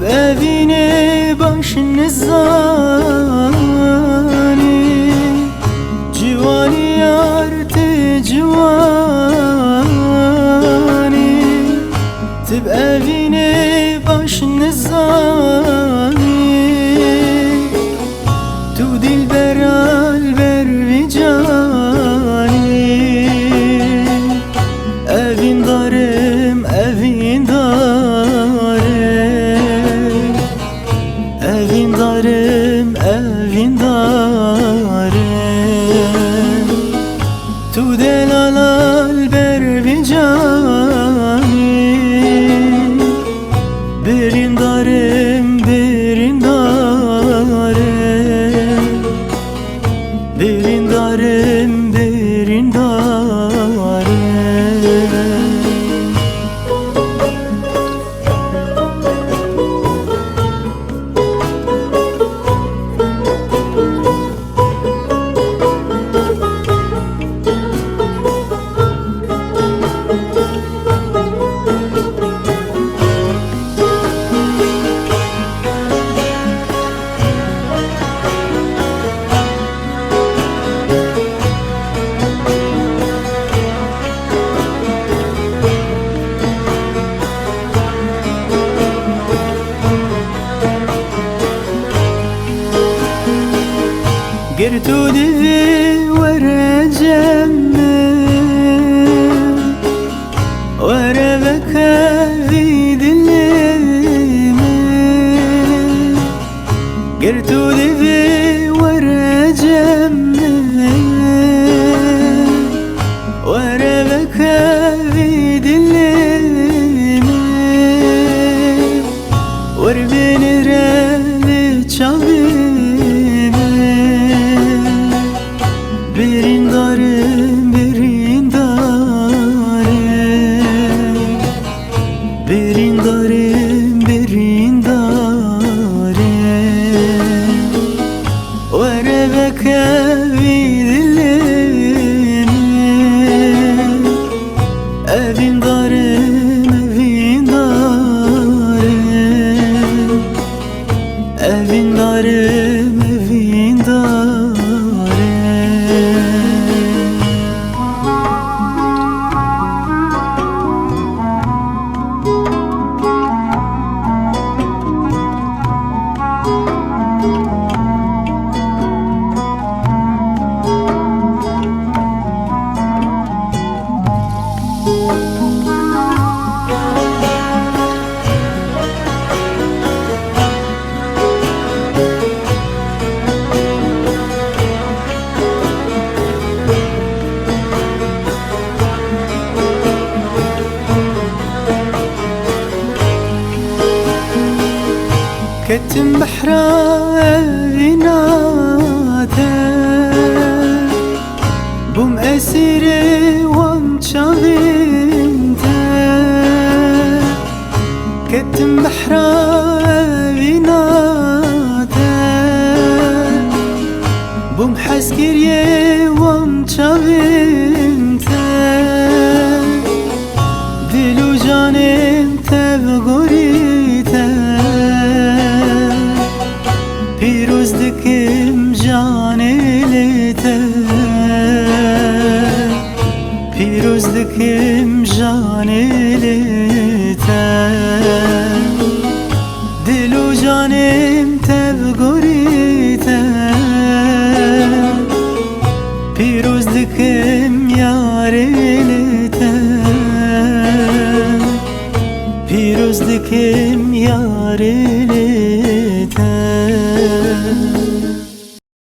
evine başını zani Civani yar civani Tib evine başını zani Tu dilber alber vicani Evin darım evin darım Evin darım evin darım Tu delal alber vicani Berin darım berin darım Berin darım berin darım قرتو دي ورا جنة ورا بكى في دليمة قرتو دي ورا جنة ورا بكى في دليمة وربين رالي تشابي Berin darım, berin darım Berin darım, berin darım Verebek evidilim Evin darım, evin darım Evin darım, evin darım كتم بحرا بناتا بوم أسيري ومشاغنتا كتم بحرا بناتا بوم حسكري ومشاغنتا دلو جانم تبغوريتا پیروز دکم جان لیته پیروز دکم جان لیته دل و جانم تبگوریته پیروز دکم یار لیته پیروز دکم یار لیته